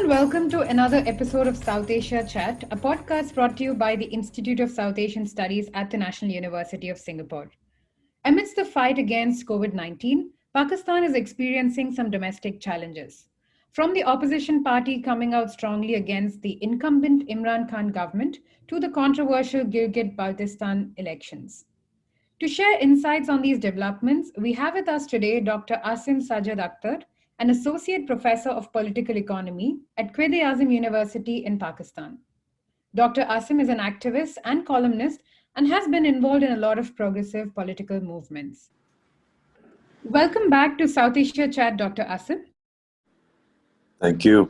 welcome to another episode of South Asia Chat, a podcast brought to you by the Institute of South Asian Studies at the National University of Singapore. Amidst the fight against COVID-19, Pakistan is experiencing some domestic challenges. From the opposition party coming out strongly against the incumbent Imran Khan government to the controversial Gigit-Baltistan elections. To share insights on these developments, we have with us today Dr. Aasim Sajjad Akhtar, an associate professor of political economy at Quaid-i-Azam University in Pakistan. Dr. Aasim is an activist and columnist and has been involved in a lot of progressive political movements. Welcome back to South Asia Chat, Dr. Aasim. Thank you.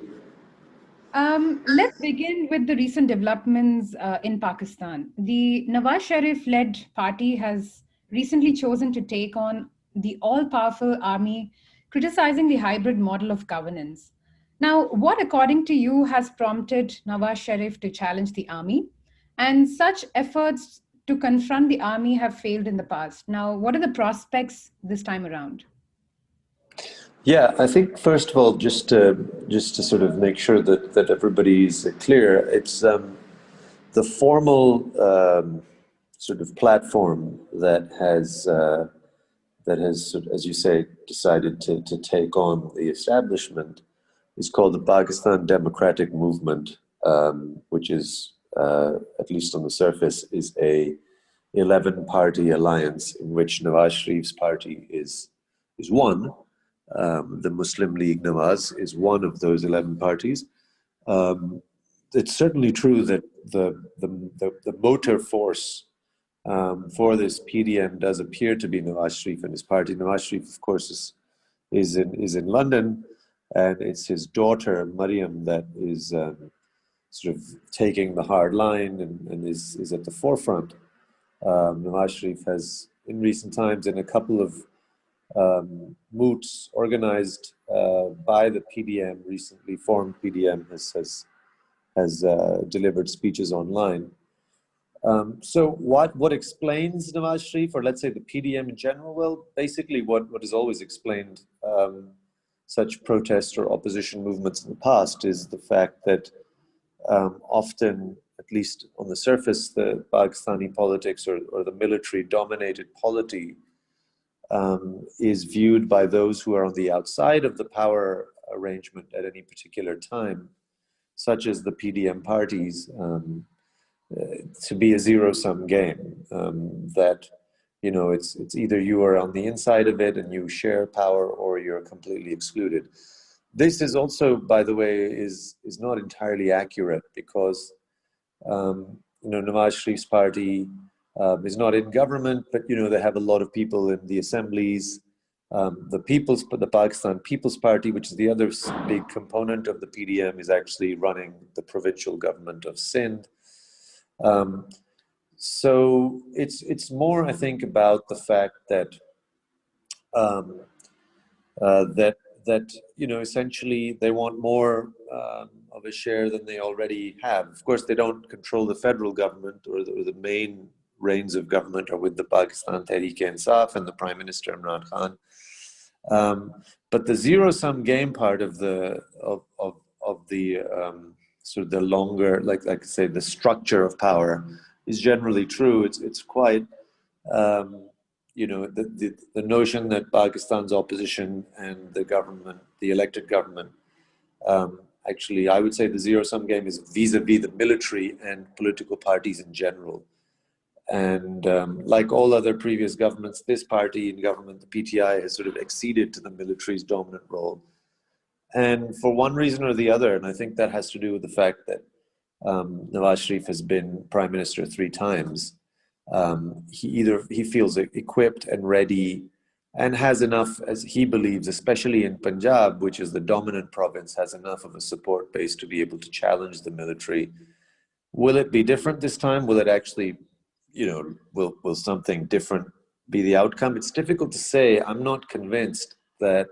Let's begin with the recent developments in Pakistan. The Nawaz Sharif-led party has recently chosen to take on the all-powerful army, criticizing the hybrid model of governance. Now, what, according to you, has prompted Nawaz Sharif to challenge the army? And such efforts to confront the army have failed in the past. Now, what are the prospects this time around? Yeah, I think first of all, just to sort of make sure that everybody's clear, it's the formal sort of platform that has, as you say, decided to take on the establishment is called the Pakistan Democratic Movement, which is, at least on the surface, is a 11-party alliance in which Nawaz Sharif's party is one. The Muslim League Nawaz is one of those 11 parties. It's certainly true that the motor force for this PDM does appear to be Nawaz Sharif and his party. Nawaz Sharif, of course, is in London, and it's his daughter Mariam that is sort of taking the hard line and is at the forefront. Nawaz Sharif has, in recent times, in a couple of moots organized by the PDM, recently formed PDM, has delivered speeches online. So what explains Nawaz Sharif, or let's say the PDM in general? Well, basically what has always explained such protest or opposition movements in the past is the fact that often, at least on the surface, the Pakistani politics or the military-dominated polity is viewed by those who are on the outside of the power arrangement at any particular time, such as the PDM parties, to be a zero-sum game. That, you know, it's either you are on the inside of it and you share power, or you're completely excluded. This is also, by the way, is not entirely accurate because Nawaz Sharif's party is not in government, but they have a lot of people in the assemblies. The Pakistan People's Party, which is the other big component of the PDM, is actually running the provincial government of Sindh. So it's more, I think, about the fact that essentially they want more of a share than they already have. Of course, they don't control the federal government, or the main reins of government are with the Pakistan Tehreek-e-Insaf and the Prime Minister Imran Khan. But the zero-sum game part of the sort of the longer, like I say, the structure of power is generally true. It's quite the notion that Pakistan's opposition and the government, the elected government, actually, I would say the zero-sum game is vis-a-vis the military and political parties in general. And like all other previous governments, this party in government, the PTI, has sort of acceded to the military's dominant role. And for one reason or the other, and I think that has to do with the fact that Nawaz Sharif has been prime minister 3 times, he feels equipped and ready and has enough, as he believes, especially in Punjab, which is the dominant province, has enough of a support base to be able to challenge the military. Will it be different this time? Will it actually, will something different be the outcome? It's difficult to say. I'm not convinced that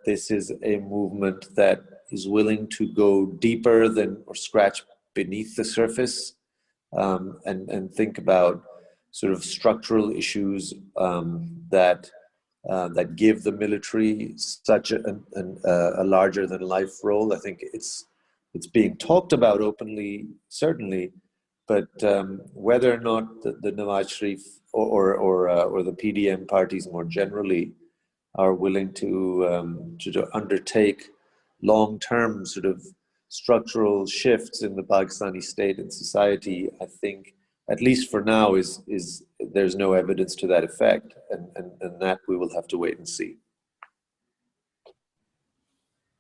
this is a movement that is willing to go deeper than, or scratch beneath the surface, and think about sort of structural issues that that give the military such a larger than life role. I think it's being talked about openly, certainly, but whether or not the Nawaz Sharif or the PDM parties more generally are willing to undertake long-term sort of structural shifts in the Pakistani state and society, I think, at least for now, is there's no evidence to that effect, and that we will have to wait and see.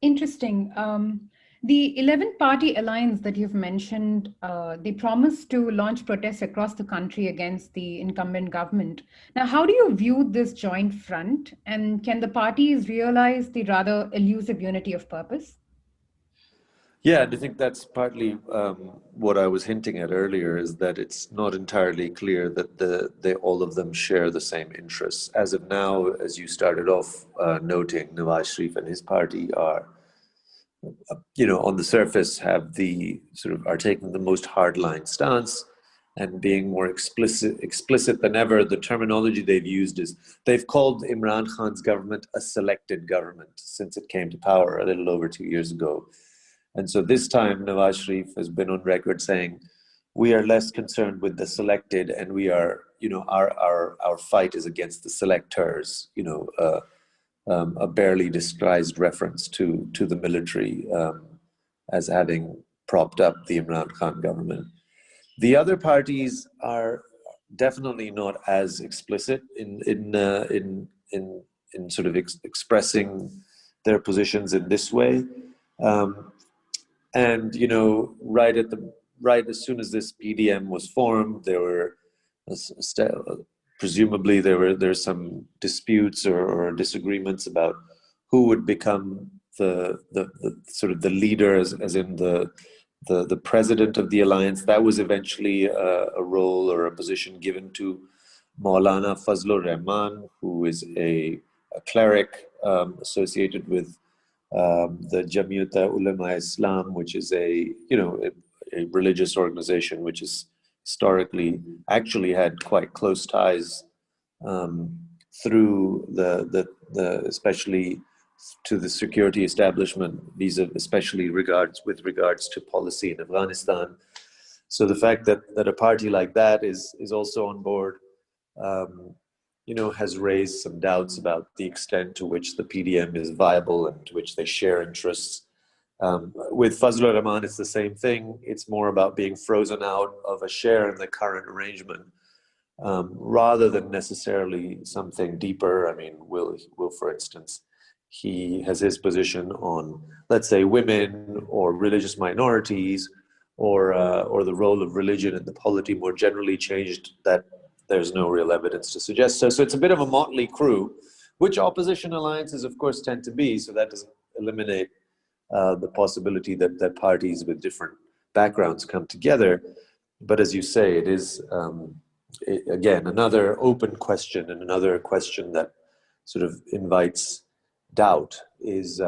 Interesting. The 11-party alliance that you've mentioned, they promised to launch protests across the country against the incumbent government. Now, how do you view this joint front? And can the parties realize the rather elusive unity of purpose? Yeah, and I think that's partly what I was hinting at earlier, is that it's not entirely clear that they all of them share the same interests. As of now, as you started off noting, Nawaz Sharif and his party are, on the surface, have the are taking the most hardline stance and being more explicit than ever. The terminology they've used is they've called Imran Khan's government a selected government since it came to power a little over 2 years ago. And so this time, Nawaz Sharif has been on record saying, we are less concerned with the selected, and we are, our fight is against the selectors, a barely disguised reference to the military as having propped up the Imran Khan government. The other parties are definitely not as explicit in sort of expressing their positions in this way. And right as soon as this PDM was formed, there were presumably there's some disputes or disagreements about who would become the sort of the leader, as in the president of the alliance. That was eventually a role or a position given to Maulana Fazlur Rahman, who is a cleric associated with the Jamiyat Ulama Islam, which is a religious organization which is historically actually had quite close ties through the especially to the security establishment, especially with regards to policy in Afghanistan. So the fact that a party like that is also on board, has raised some doubts about the extent to which the PDM is viable and to which they share interests. With Fazlur Rahman, it's the same thing. It's more about being frozen out of a share in the current arrangement, rather than necessarily something deeper. I mean, Will, for instance, he has his position on, let's say, women or religious minorities, or the role of religion in the polity more generally changed. That there's no real evidence to suggest. So it's a bit of a motley crew, which opposition alliances, of course, tend to be. So that doesn't eliminate the possibility that parties with different backgrounds come together. But as you say, it is, again, another open question, and another question that sort of invites doubt is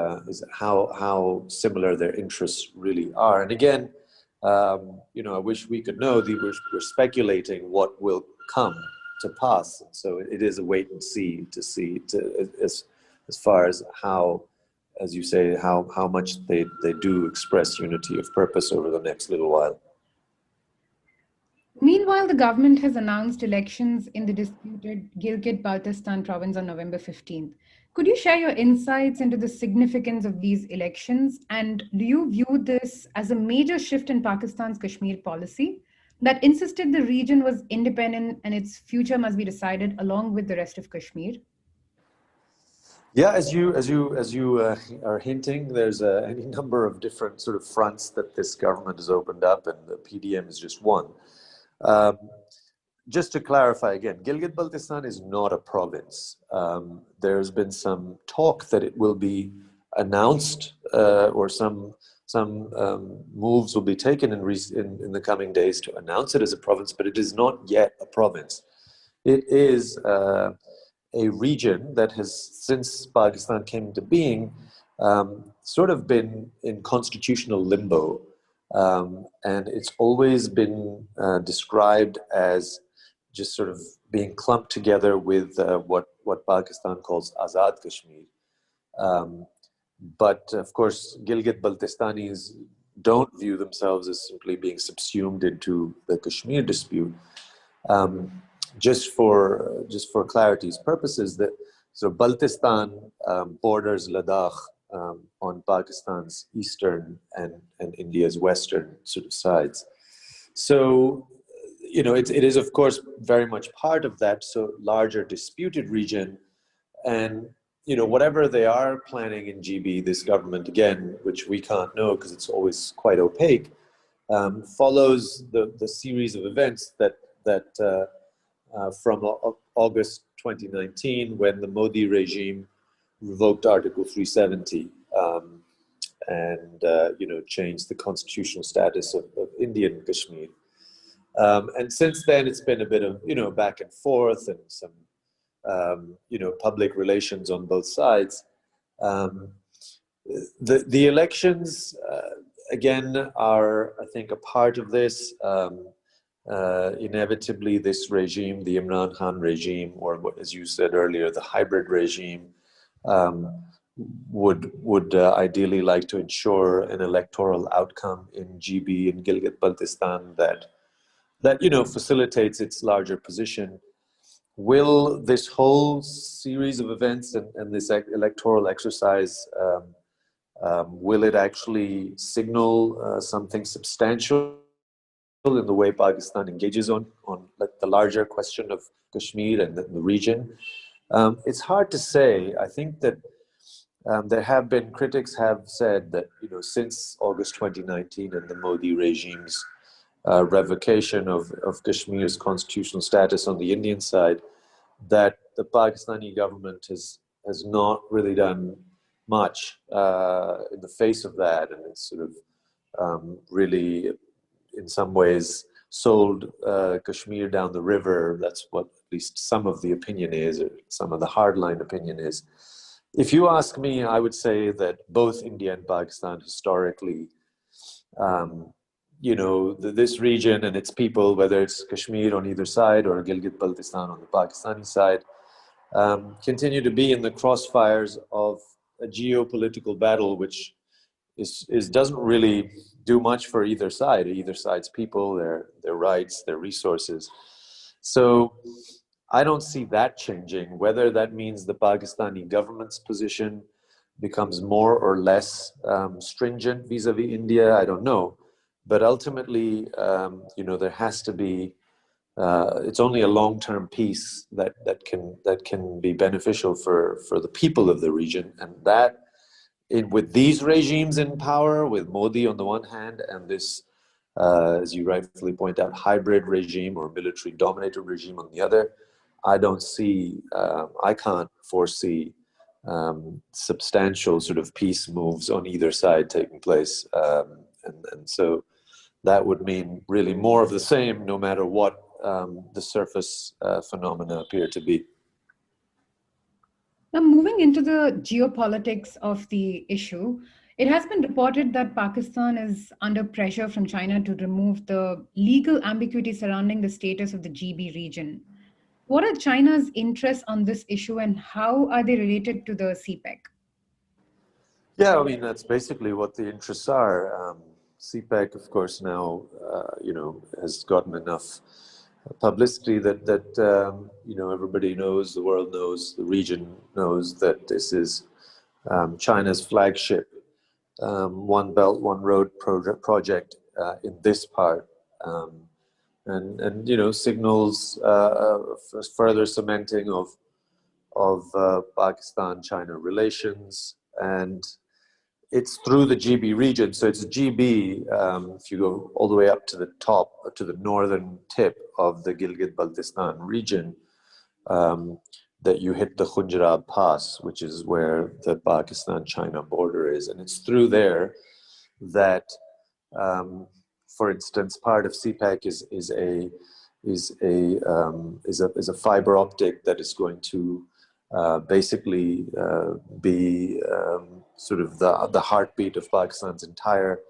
how similar their interests really are. And again, I wish we could know. We're speculating what will come to pass. So it is a wait and see as far as how, as you say, how much they do express unity of purpose over the next little while. Meanwhile, the government has announced elections in the disputed Gilgit-Baltistan province on November 15th. Could you share your insights into the significance of these elections? And do you view this as a major shift in Pakistan's Kashmir policy that insisted the region was independent and its future must be decided along with the rest of Kashmir? Yeah, as you are hinting, there's any number of different sort of fronts that this government has opened up, and the PDM is just one. Just to clarify again, Gilgit-Baltistan is not a province. There's been some talk that it will be announced, or some moves will be taken in the coming days to announce it as a province, but it is not yet a province. It is a region that has, since Pakistan came into being, sort of been in constitutional limbo. And it's always been described as just sort of being clumped together with what Pakistan calls Azad Kashmir. But of course, Gilgit-Baltistanis don't view themselves as simply being subsumed into the Kashmir dispute. Just for clarity's purposes, that so Baltistan borders Ladakh on Pakistan's eastern and India's western sort of sides. So, it is of course very much part of that so larger disputed region, and whatever they are planning in GB, this government again, which we can't know because it's always quite opaque, follows the series of events that from August 2019, when the Modi regime revoked Article 370 and changed the constitutional status of Indian Kashmir. And since then, it's been a bit of back and forth and some public relations on both sides. The elections again are, I think, a part of this. Inevitably, this regime, the Imran Khan regime, or what, as you said earlier, the hybrid regime, would ideally like to ensure an electoral outcome in GB and Gilgit-Baltistan that facilitates its larger position. Will this whole series of events and this electoral exercise will it actually signal something substantial in the way Pakistan engages on like the larger question of Kashmir and the region? It's hard to say. I think that there have been critics have said that since August 2019 and the Modi regime's revocation of Kashmir's constitutional status on the Indian side, that the Pakistani government has not really done much in the face of that, and it's sort of really, in some ways, sold Kashmir down the river. That's what at least some of the opinion is, or some of the hardline opinion is. If you ask me, I would say that both India and Pakistan historically, this region and its people, whether it's Kashmir on either side or Gilgit-Baltistan on the Pakistani side, continue to be in the crossfires of a geopolitical battle which doesn't really do much for either side's people, their rights, their resources. So I don't see that changing. Whether that means the Pakistani government's position becomes more or less stringent vis-a-vis India, I don't know. But ultimately, there has to be. It's only a long-term peace that can be beneficial for the people of the region, and that, with these regimes in power, with Modi on the one hand, and this, as you rightfully point out, hybrid regime or military-dominated regime on the other, I can't foresee substantial sort of peace moves on either side taking place, and so that would mean really more of the same, no matter what the surface phenomena appear to be. Now, moving into the geopolitics of the issue, it has been reported that Pakistan is under pressure from China to remove the legal ambiguity surrounding the status of the GB region. What are China's interests on this issue, and how are they related to the CPEC? Yeah, I mean, that's basically what the interests are. CPEC, of course, now has gotten enough publicity that everybody knows, the world knows, the region knows that this is China's flagship One Belt, One Road project in this part, and signals further cementing of Pakistan-China relations, and it's through the GB region. So it's GB, if you go all the way up to the top, to the northern tip of the Gilgit-Baltistan region, that you hit the Khunjarab Pass, which is where the Pakistan-China border is. And it's through there that, for instance, part of CPEC is a fiber optic that is going to basically be sort of the heartbeat of Pakistan's entire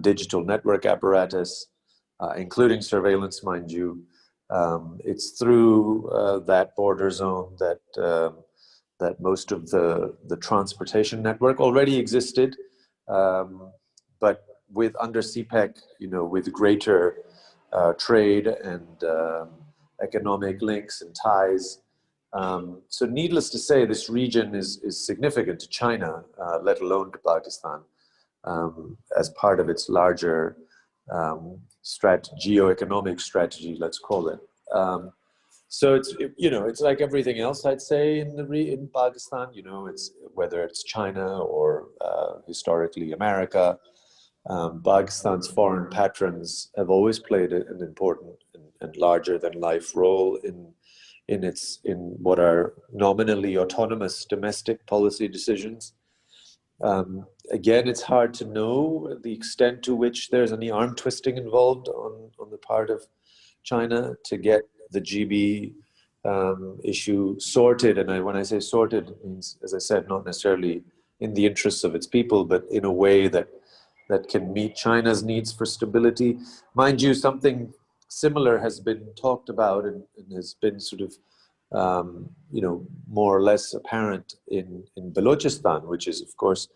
digital network apparatus, including surveillance, mind you, It's through that border zone that most of the transportation network already existed, but with under CPEC, with greater trade and economic links and ties. So needless to say, this region is significant to China, let alone to Pakistan, as part of its larger geo-economic strategy, let's call it. So it's like everything else, I'd say, in Pakistan. It's whether it's China or historically America. Pakistan's foreign patrons have always played an important and larger than life role in what are nominally autonomous domestic policy decisions. Again, it's hard to know the extent to which there's any arm twisting involved on the part of China to get the GB issue sorted. And when I say sorted, it means, as I said, not necessarily in the interests of its people, but in a way that can meet China's needs for stability. Mind you, something similar has been talked about and has been sort of, more or less apparent in Balochistan, which is, of course,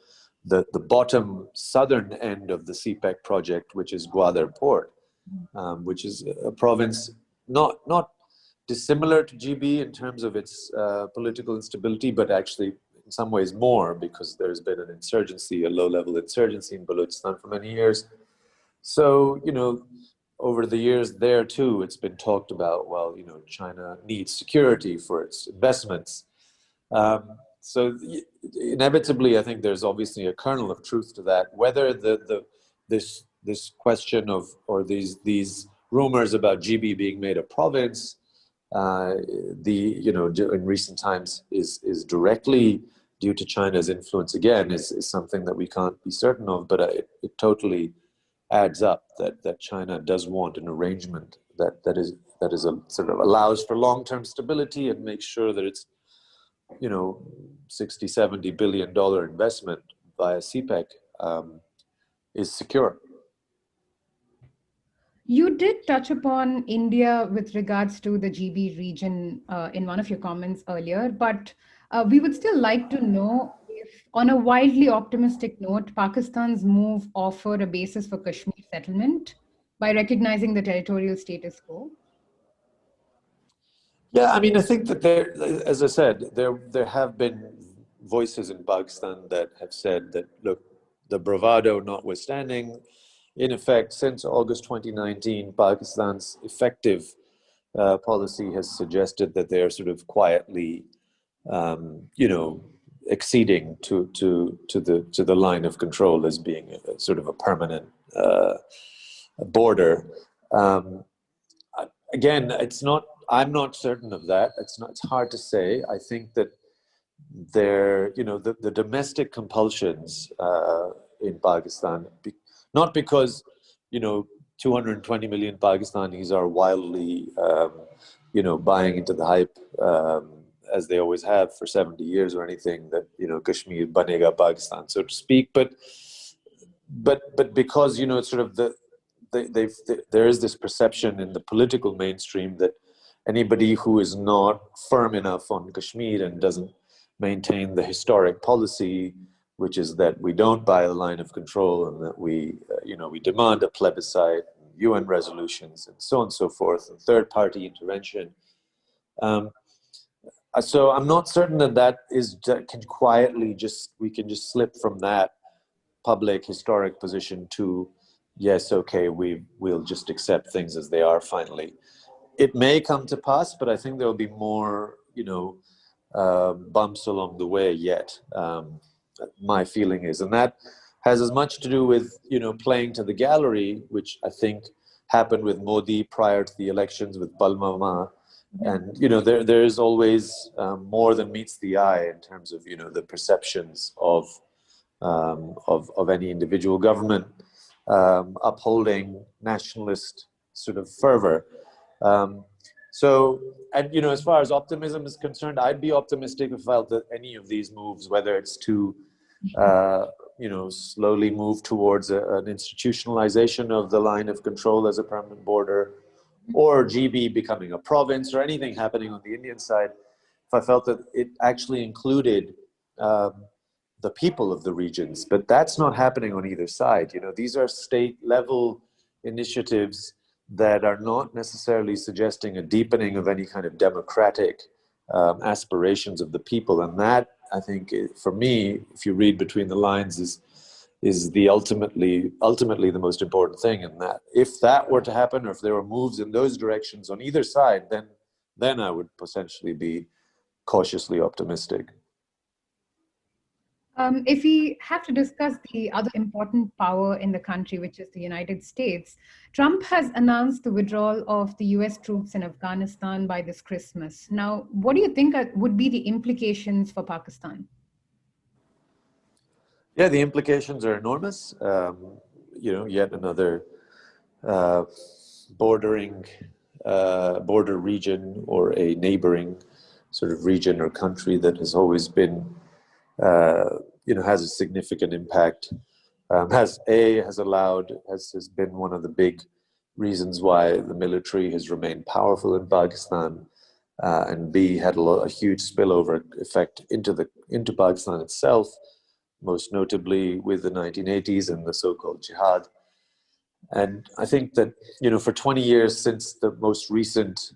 the bottom southern end of the CPEC project, which is Gwadar Port, which is a province not dissimilar to GB in terms of its political instability, but actually in some ways more, because there's been an insurgency, a low-level insurgency in Balochistan for many years. So, over the years there too, it's been talked about, well, China needs security for its investments. So inevitably, I think there's obviously a kernel of truth to that. Whether this question of, or these rumors about GB being made a province, in recent times is directly due to China's influence, again, is something that we can't be certain of, but it totally adds up that China does want an arrangement that is a sort of allows for long-term stability and makes sure that it's 60-70 billion dollar investment via CPEC is secure. You did touch upon India with regards to the GB region in one of your comments earlier, but we would still like to know if, on a wildly optimistic note, Pakistan's move offered a basis for Kashmir settlement by recognizing the territorial status quo. Yeah, I mean, I think that as I said, there have been voices in Pakistan that have said that, look, the bravado notwithstanding, in effect, since August 2019, Pakistan's effective policy has suggested that they're sort of quietly, acceding to the line of control as being sort of a permanent border. Again, I'm not certain of that. It's hard to say. I think that the domestic compulsions in Pakistan, not because 220 million Pakistanis are wildly buying into the hype as they always have for 70 years or anything, that Kashmir banega Pakistan, so to speak, but because it's sort of there is this perception in the political mainstream that anybody who is not firm enough on Kashmir and doesn't maintain the historic policy, which is that we don't buy the line of control and that we demand a plebiscite, UN resolutions, and so on and so forth, and third-party intervention. So I'm not certain that we can just slip from that public historic position to, yes, okay, we'll just accept things as they are finally. It may come to pass, but I think there will be more, bumps along the way yet. My feeling is, and that has as much to do with playing to the gallery, which I think happened with Modi prior to the elections with Balmama, and there is always more than meets the eye in terms of the perceptions of any individual government upholding nationalist sort of fervor. As far as optimism is concerned, I'd be optimistic if I felt that any of these moves, whether it's to slowly move towards an institutionalization of the line of control as a permanent border, or GB becoming a province or anything happening on the Indian side, if I felt that it actually included the people of the regions. But that's not happening on either side. You know, these are state level initiatives that are not necessarily suggesting a deepening of any kind of democratic aspirations of the people. And that, I think, for me, if you read between the lines, is the ultimately the most important thing. And that if that were to happen, or if there were moves in those directions on either side, then I would potentially be cautiously optimistic. If we have to discuss the other important power in the country, which is the United States, Trump has announced the withdrawal of the US troops in Afghanistan by this Christmas. Now, what do you think would be the implications for Pakistan? Yeah, the implications are enormous. You know, yet another uh, bordering border region, or a neighboring sort of region or country that has always been, you know, has a significant impact. Has been one of the big reasons why the military has remained powerful in Pakistan, and B, had a huge spillover effect into Pakistan itself, most notably with the 1980s and the so-called jihad. And I think that, you know, for 20 years since the most recent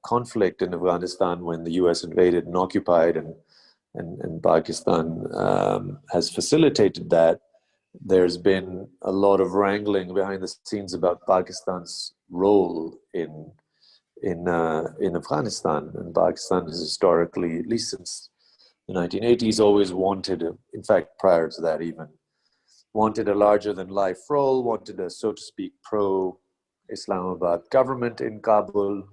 conflict in Afghanistan, when the US invaded and occupied, and Pakistan has facilitated that, there's been a lot of wrangling behind the scenes about Pakistan's role in Afghanistan. And Pakistan has historically, at least since the 1980s, always wanted, in fact, prior to that even, wanted a larger-than-life role, wanted a, so to speak, pro-Islamabad government in Kabul.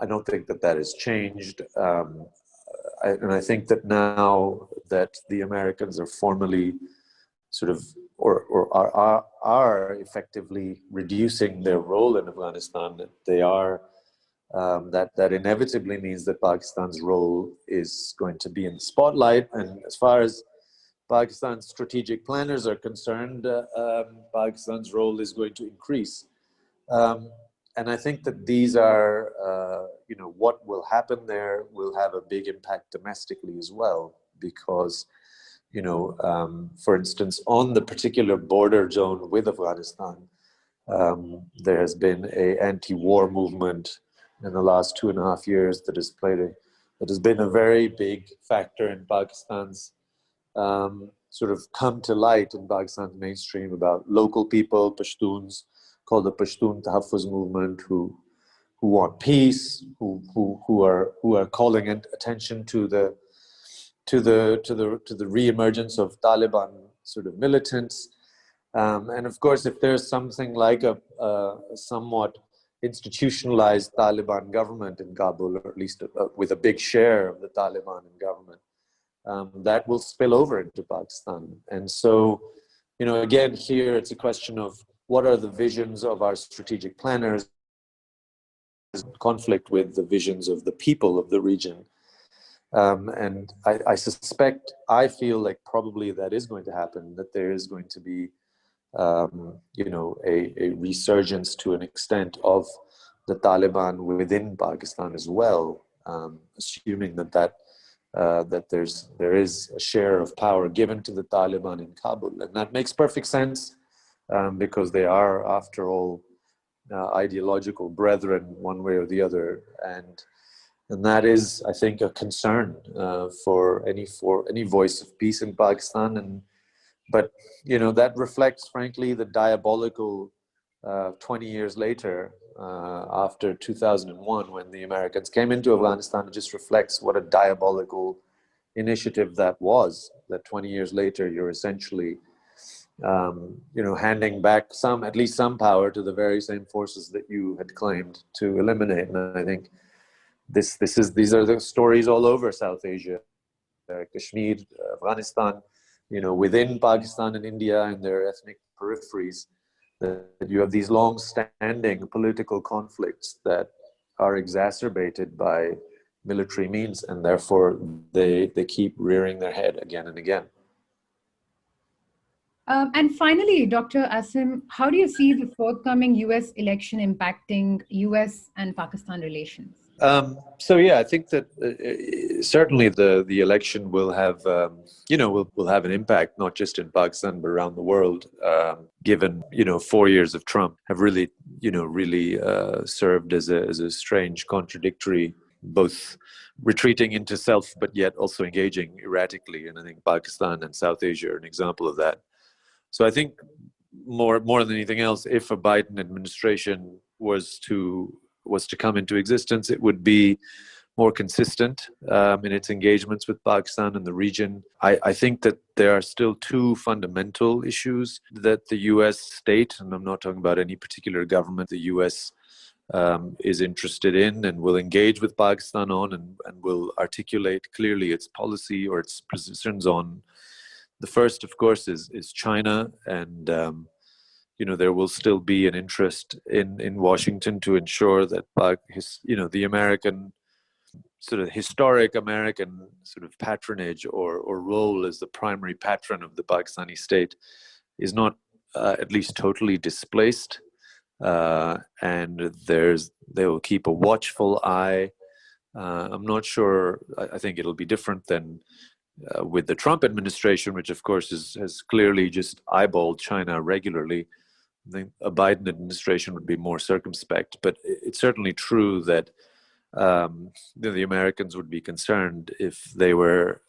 I don't think that has changed. And I think that now that the Americans are formally sort of, or are effectively reducing their role in Afghanistan, that they are, that inevitably means that Pakistan's role is going to be in the spotlight. And as far as Pakistan's strategic planners are concerned, Pakistan's role is going to increase. And I think that these are, you know, what will happen there will have a big impact domestically as well, because, you know, for instance, on the particular border zone with Afghanistan, there has been an anti-war movement in the last 2.5 years that has been a very big factor in Pakistan's sort of come to light in Pakistan's mainstream, about local people, Pashtuns, called the Pashtun Tahaffuz movement, who want peace, who are calling attention to the re-emergence of Taliban sort of militants. And of course, if there's something like a somewhat institutionalized Taliban government in Kabul, or at least with a big share of the Taliban in government, that will spill over into Pakistan. And so, you know, again, here it's a question of what are the visions of our strategic planners, conflict with the visions of the people of the region. And I suspect, I feel like probably that is going to happen, that there is going to be, you know, a resurgence to an extent of the Taliban within Pakistan as well, assuming that there is a share of power given to the Taliban in Kabul. And that makes perfect sense, because they are, after all, ideological brethren, one way or the other. And that is, I think, a concern for any voice of peace in Pakistan. But, you know, that reflects, frankly, the diabolical 20 years later, after 2001, when the Americans came into Afghanistan. It just reflects what a diabolical initiative that was, that 20 years later, you're essentially, you know, handing back at least some power to the very same forces that you had claimed to eliminate. And I think these are the stories all over South Asia, Kashmir, Afghanistan, you know, within Pakistan and India and their ethnic peripheries, that you have these long-standing political conflicts that are exacerbated by military means, and therefore they keep rearing their head again and again. And finally, Dr. Aasim, how do you see the forthcoming US election impacting US and Pakistan relations? So yeah, I think that certainly the election will have will have an impact not just in Pakistan but around the world. Given 4 years of Trump have really served as a strange contradictory, both retreating into self but yet also engaging erratically. And I think Pakistan and South Asia are an example of that. So I think more than anything else, if a Biden administration was to come into existence, it would be more consistent in its engagements with Pakistan and the region. I think that there are still two fundamental issues that the U.S. state, and I'm not talking about any particular government, the U.S. Is interested in and will engage with Pakistan on, and will articulate clearly its policy or its positions on. The first, of course, is China, and there will still be an interest in Washington to ensure that the American sort of historic American sort of patronage or role as the primary patron of the Pakistani state is not at least totally displaced, and they will keep a watchful eye. I'm not sure. I think it'll be different than with the Trump administration, which of course has clearly just eyeballed China regularly. I think a Biden administration would be more circumspect, but it's certainly true that the Americans would be concerned if they were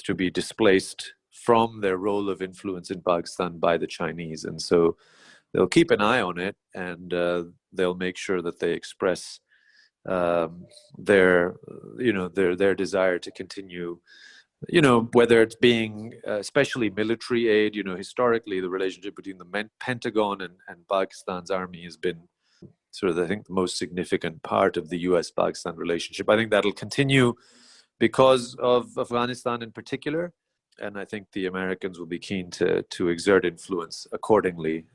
to be displaced from their role of influence in Pakistan by the Chinese, and so they'll keep an eye on it, and they'll make sure that they express their desire to continue. Whether it's being especially military aid. Historically, the relationship between the Pentagon and Pakistan's army has been sort of, I think, the most significant part of the US-Pakistan relationship. I think that'll continue because of Afghanistan in particular. And I think the Americans will be keen to exert influence accordingly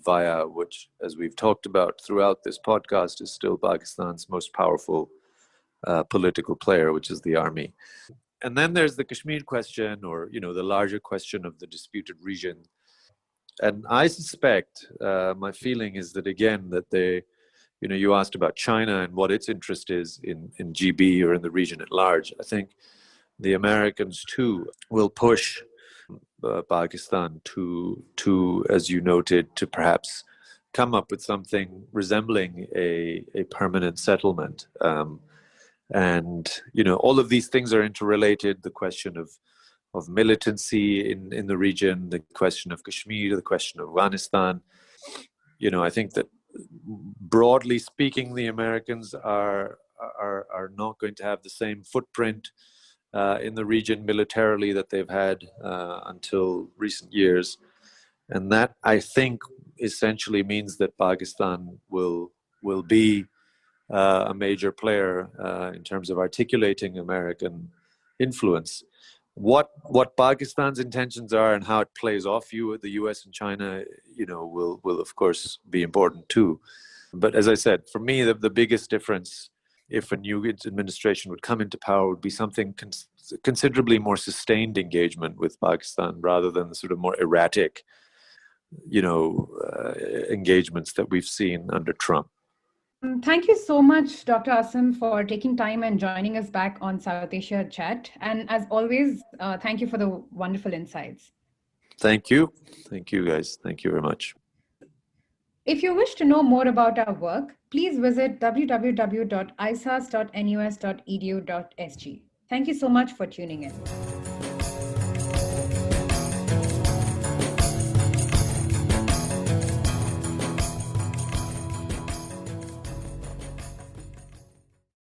via which, as we've talked about throughout this podcast, is still Pakistan's most powerful political player, which is the army. And then there's the Kashmir question, or the larger question of the disputed region. And I suspect, my feeling is that, again, that you asked about China and what its interest is in GB or in the region at large. I think the Americans too will push Pakistan to, as you noted, to perhaps come up with something resembling a permanent settlement. And all of these things are interrelated. The question of militancy in the region, the question of Kashmir, the question of Afghanistan. I think that broadly speaking, the Americans are not going to have the same footprint in the region militarily that they've had until recent years. And that, I think, essentially means that Pakistan will be a major player in terms of articulating American influence. What Pakistan's intentions are and how it plays off the U.S. and China, will of course be important too. But as I said, for me, the biggest difference, if a new administration would come into power, would be something considerably more sustained engagement with Pakistan rather than the sort of more erratic, engagements that we've seen under Trump. Thank you so much, Dr. Aasim, for taking time and joining us back on South Asia Chat. And as always, thank you for the wonderful insights. Thank you. Thank you, guys. Thank you very much. If you wish to know more about our work, please visit www.isas.nus.edu.sg. Thank you so much for tuning in.